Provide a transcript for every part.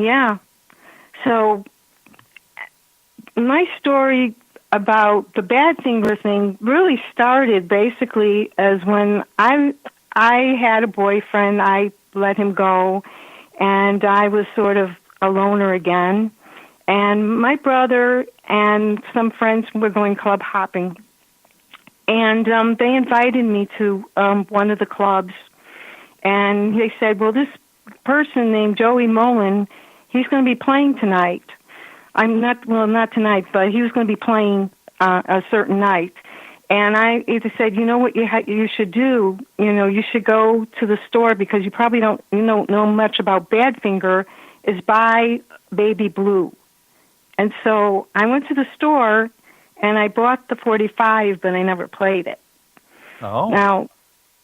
Yeah. So my story about the Badfinger thing really started basically as when I had a boyfriend. I let him go, and I was sort of a loner again. And my brother and some friends were going club hopping, and they invited me to one of the clubs. And they said, "Well, this person named Joey Mullen, he's going to be playing tonight." Not tonight, but he was going to be playing a certain night. And I either said, you know what you should do? You should go to the store because you probably don't know much about Badfinger, is buy Baby Blue. And so I went to the store and I bought the 45, but I never played it. Oh. Now,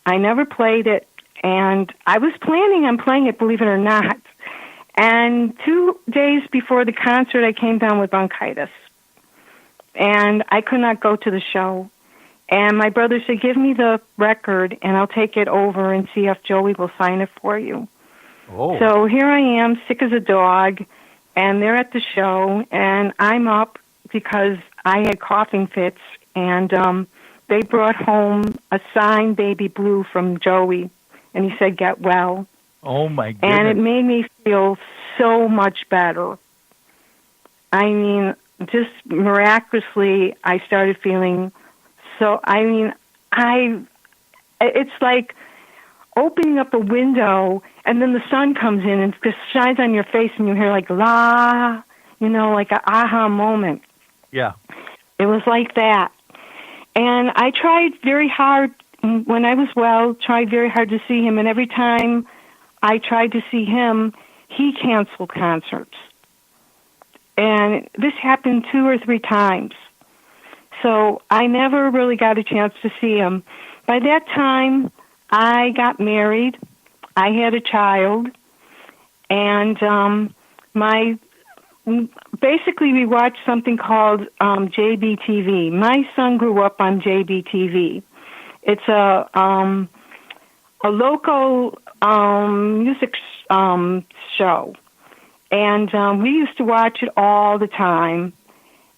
I never played it, and I was planning on playing it, believe it or not. And 2 days before the concert, I came down with bronchitis. And I could not go to the show. And my brother said, give me the record, and I'll take it over and see if Joey will sign it for you. Oh. So here I am, sick as a dog, and they're at the show, and I'm up because I had coughing fits, and they brought home a signed Baby Blue from Joey, and he said, get well. Oh, my goodness. And it made me feel so much better. I mean, just miraculously, I started feeling so, it's like opening up a window, and then the sun comes in and just shines on your face, and you hear like, la, like an aha moment. Yeah. It was like that. And I tried very hard, when I was well, tried very hard to see him, and every time I tried to see him, he canceled concerts. And this happened 2 or 3 times. So I never really got a chance to see him. By that time, I got married. I had a child. And basically we watched something called JBTV. My son grew up on JBTV. It's a local music show, and we used to watch it all the time.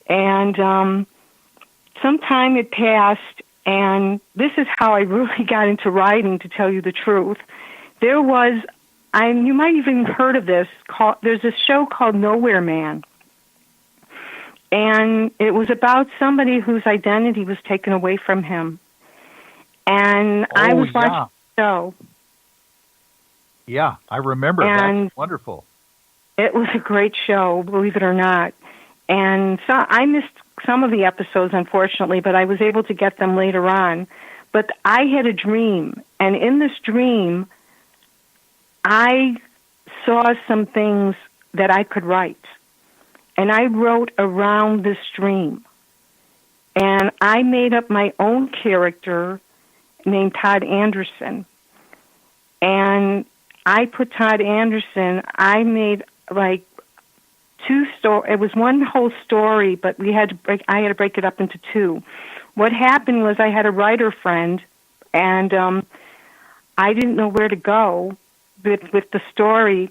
And some time had passed, and this is how I really got into writing, to tell you the truth. There was, you might even heard of this, there's a show called Nowhere Man. And it was about somebody whose identity was taken away from him. And I was watching the show. Yeah, I remember. And that's wonderful. It was a great show, believe it or not. And so I missed some of the episodes, unfortunately, but I was able to get them later on. But I had a dream, and in this dream, I saw some things that I could write. And I wrote around this dream. And I made up my own character named Todd Anderson. And I put Todd Anderson, I made like 2 stories. It was one whole story, but I had to break it up into 2. What happened was I had a writer friend, and I didn't know where to go with the story.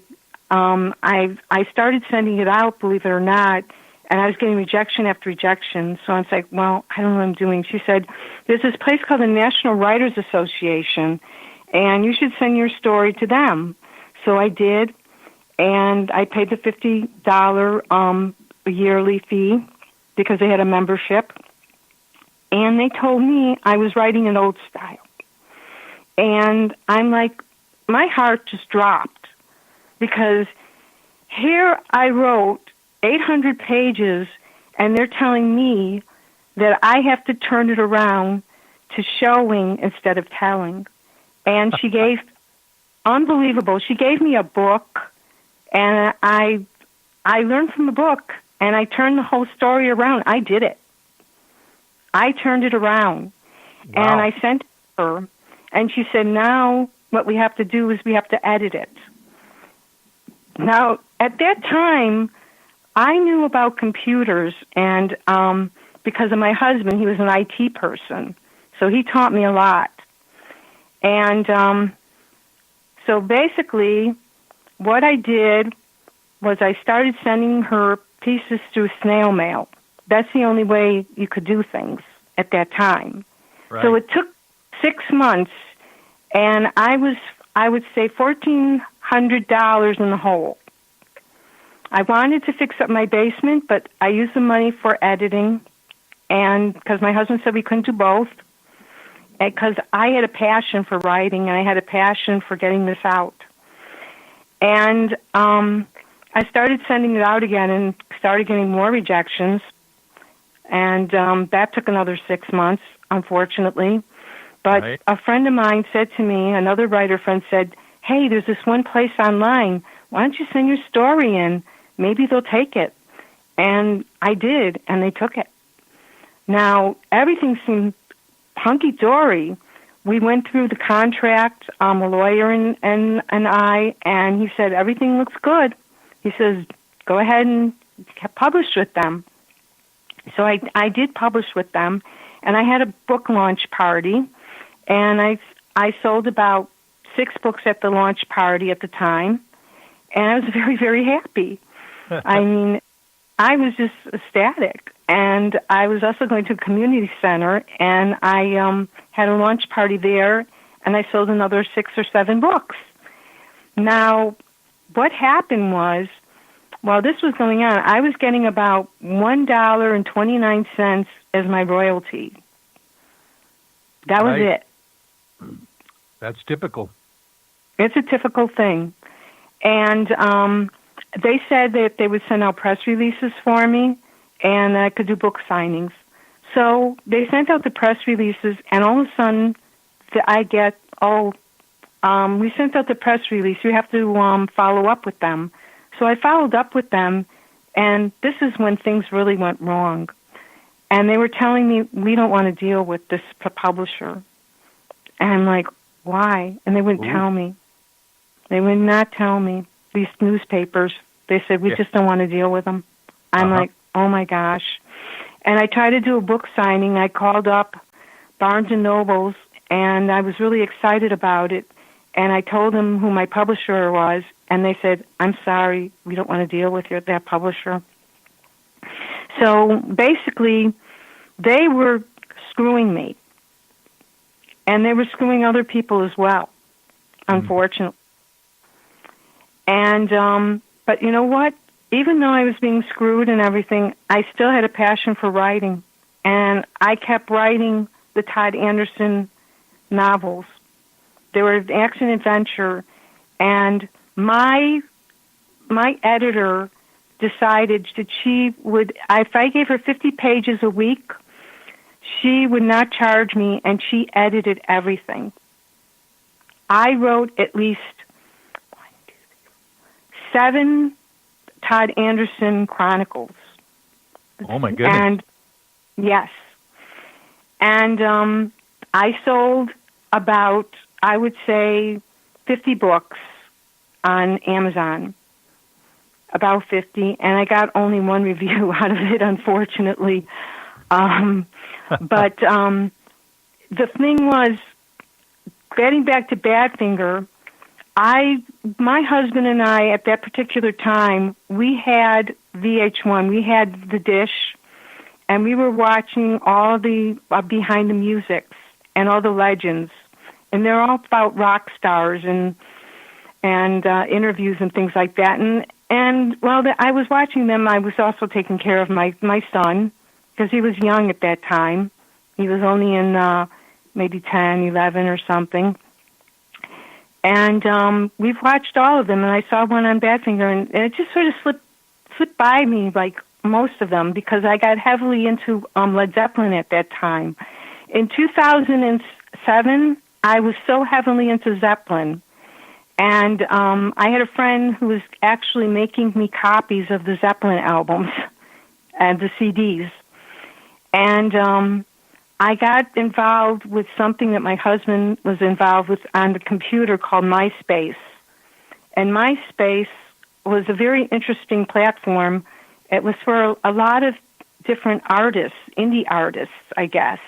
I started sending it out, believe it or not, and I was getting rejection after rejection. So I was like, well, I don't know what I'm doing. She said, there's this place called the National Writers Association, and you should send your story to them. So I did, and I paid the $50 yearly fee because they had a membership. And they told me I was writing in old style. And I'm like, my heart just dropped because here I wrote 800 pages, and they're telling me that I have to turn it around to showing instead of telling. And she gave, unbelievable, she gave me a book, and I learned from the book, and I turned the whole story around. I did it. I turned it around. Wow. And I sent it to her, and she said, now what we have to do is we have to edit it. Now, at that time, I knew about computers, and because of my husband, he was an IT person, so he taught me a lot. And so basically, what I did was I started sending her pieces through snail mail. That's the only way you could do things at that time. Right. So it took 6 months, and I would say $1,400 in the hole. I wanted to fix up my basement, but I used the money for editing, and because my husband said we couldn't do both, because I had a passion for writing, and I had a passion for getting this out. And I started sending it out again and started getting more rejections, and that took another 6 months, unfortunately. But Right. a friend of mine said to me, another writer friend said, hey, there's this one place online. Why don't you send your story in? Maybe they'll take it. And I did, and they took it. Now, everything seemed hunky-dory. We went through the contract, a lawyer and I, and he said, everything looks good. He says, go ahead and publish with them. So I did publish with them, and I had a book launch party, and I sold about 6 books at the launch party at the time, and I was very, very happy. I mean, I was just ecstatic. And I was also going to a community center, and I had a launch party there, and I sold another 6 or 7 books. Now, what happened was, while this was going on, I was getting about $1.29 as my royalty. That was Right. it. That's typical. It's a typical thing. And they said that they would send out press releases for me, and I could do book signings. So they sent out the press releases, and all of a sudden, I get, we sent out the press release. You have to follow up with them. So I followed up with them, and this is when things really went wrong. And they were telling me, we don't want to deal with this publisher. And I'm like, why? And they wouldn't tell me. They would not tell me. These newspapers, they said, we just don't want to deal with them. I'm like, oh my gosh. And I tried to do a book signing. I called up Barnes & Nobles, and I was really excited about it. And I told them who my publisher was, and they said, I'm sorry, we don't want to deal with that publisher. So basically, they were screwing me. And they were screwing other people as well, unfortunately. And, but you know what? Even though I was being screwed and everything, I still had a passion for writing. And I kept writing the Todd Anderson novels. They were action-adventure. And my editor decided that she would, if I gave her 50 pages a week, she would not charge me, and she edited everything. I wrote at least 7 Todd Anderson Chronicles. Oh, my goodness. And, yes. And I sold about, I would say, 50 books on Amazon. About 50, and I got only 1 review out of it, unfortunately. But the thing was, getting back to Badfinger, my husband and I, at that particular time, we had VH1, we had the dish, and we were watching all the behind the musics and all the legends, and they're all about rock stars and interviews and things like that. And while I was watching them, I was also taking care of my son, because he was young at that time. He was only in maybe 10, 11 or something. And we've watched all of them, and I saw one on Badfinger, and it just sort of slipped by me, like most of them, because I got heavily into Led Zeppelin at that time. In 2007, I was so heavily into Zeppelin. And I had a friend who was actually making me copies of the Zeppelin albums and the CDs. And I got involved with something that my husband was involved with on the computer called MySpace. And MySpace was a very interesting platform. It was for a lot of different artists, indie artists, I guess.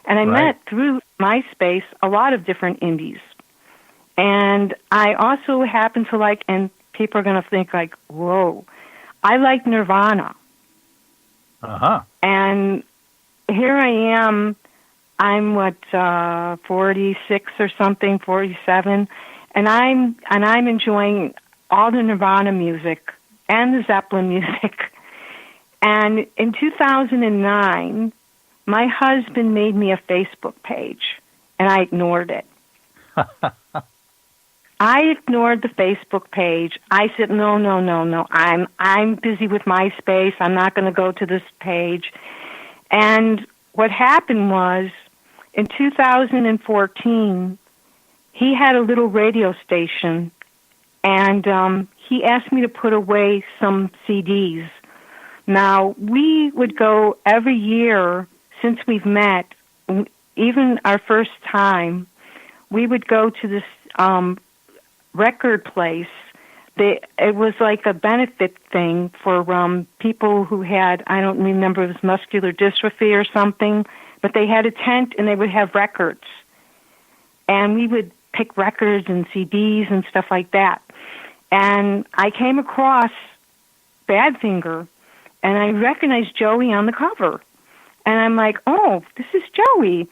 And I met through MySpace a lot of different indies. And I also happen to like people are going to think like, whoa. I like Nirvana. Uh-huh. And here I am, I'm 46 or something, 47, and I'm enjoying all the Nirvana music and the Zeppelin music. And in 2009, my husband made me a Facebook page, and I ignored it. I ignored the Facebook page. I said, no. I'm busy with MySpace. I'm not going to go to this page. And what happened was, in 2014, he had a little radio station, and he asked me to put away some CDs. Now, we would go every year since we've met, even our first time, we would go to this record place. It was like a benefit thing for people who had, I don't remember, it was muscular dystrophy or something, but they had a tent and they would have records. And we would pick records and CDs and stuff like that. And I came across Badfinger, and I recognized Joey on the cover. And I'm like, oh, this is Joey.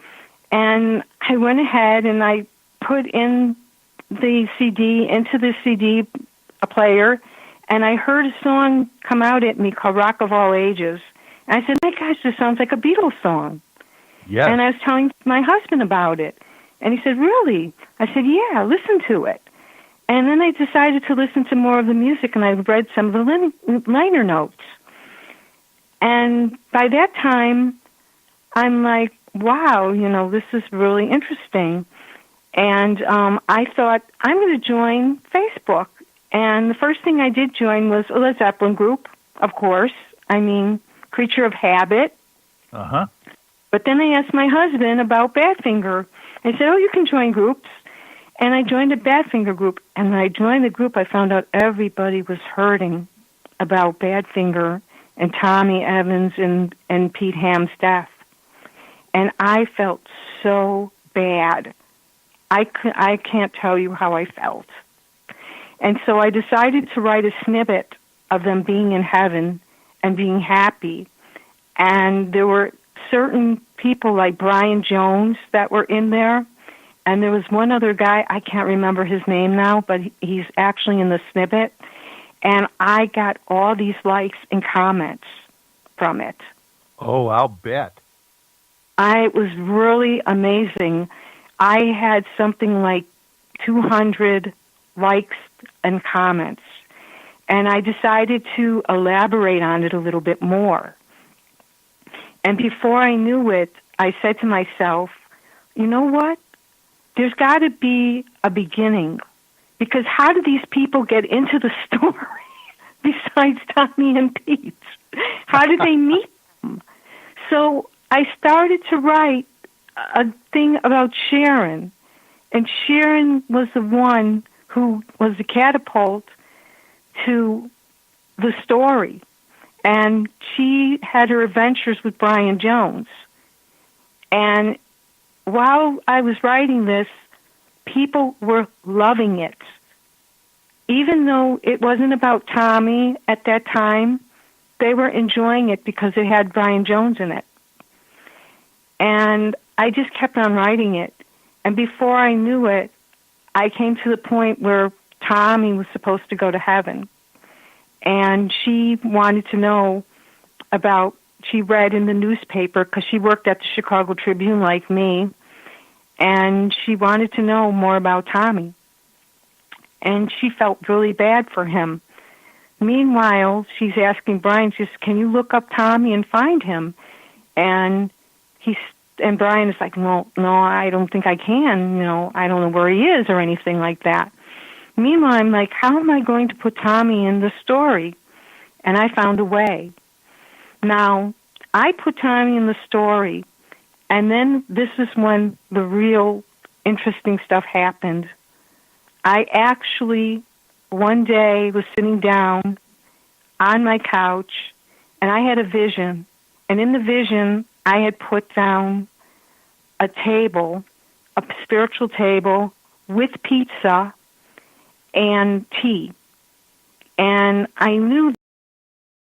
And I went ahead and I put in the CD into the CD player, and I heard a song come out at me called Rock of All Ages. And I said, my gosh, this sounds like a Beatles song. Yes. And I was telling my husband about it. And he said, really? I said, yeah, listen to it. And then I decided to listen to more of the music, and I read some of the liner notes. And by that time, I'm like, wow, this is really interesting. And I thought, I'm going to join Facebook. And the first thing I did join was a Led Zeppelin group, of course. I mean, Creature of Habit. Uh-huh. But then I asked my husband about Badfinger. I said, oh, you can join groups. And I joined a Badfinger group. And when I joined the group, I found out everybody was hurting about Badfinger and Tommy Evans and Pete Ham's death. And I felt so bad. I can't tell you how I felt. And so I decided to write a snippet of them being in heaven and being happy. And there were certain people like Brian Jones that were in there. And there was one other guy, I can't remember his name now, but he's actually in the snippet. And I got all these likes and comments from it. Oh, I'll bet. It was really amazing. I had something like 200 likes and comments. And I decided to elaborate on it a little bit more. And before I knew it, I said to myself, you know what? There's got to be a beginning. Because how did these people get into the story besides Tommy and Pete? How did they meet them? So I started to write a thing about Sharon. And Sharon was the one who was the catapult to the story. And she had her adventures with Brian Jones. And while I was writing this, people were loving it. Even though it wasn't about Tommy at that time, they were enjoying it because it had Brian Jones in it. And I just kept on writing it. And before I knew it, I came to the point where Tommy was supposed to go to heaven. And she wanted to know about, she read in the newspaper, because she worked at the Chicago Tribune like me, and she wanted to know more about Tommy. And she felt really bad for him. Meanwhile, she's asking Brian, she says, can you look up Tommy and find him? And Brian is like, no, I don't think I can. I don't know where he is or anything like that. Meanwhile, I'm like, how am I going to put Tommy in the story? And I found a way. Now, I put Tommy in the story, and then this is when the real interesting stuff happened. I actually, one day, was sitting down on my couch, and I had a vision. And in the vision, I had put down a table, a spiritual table, with pizza and tea. And I knew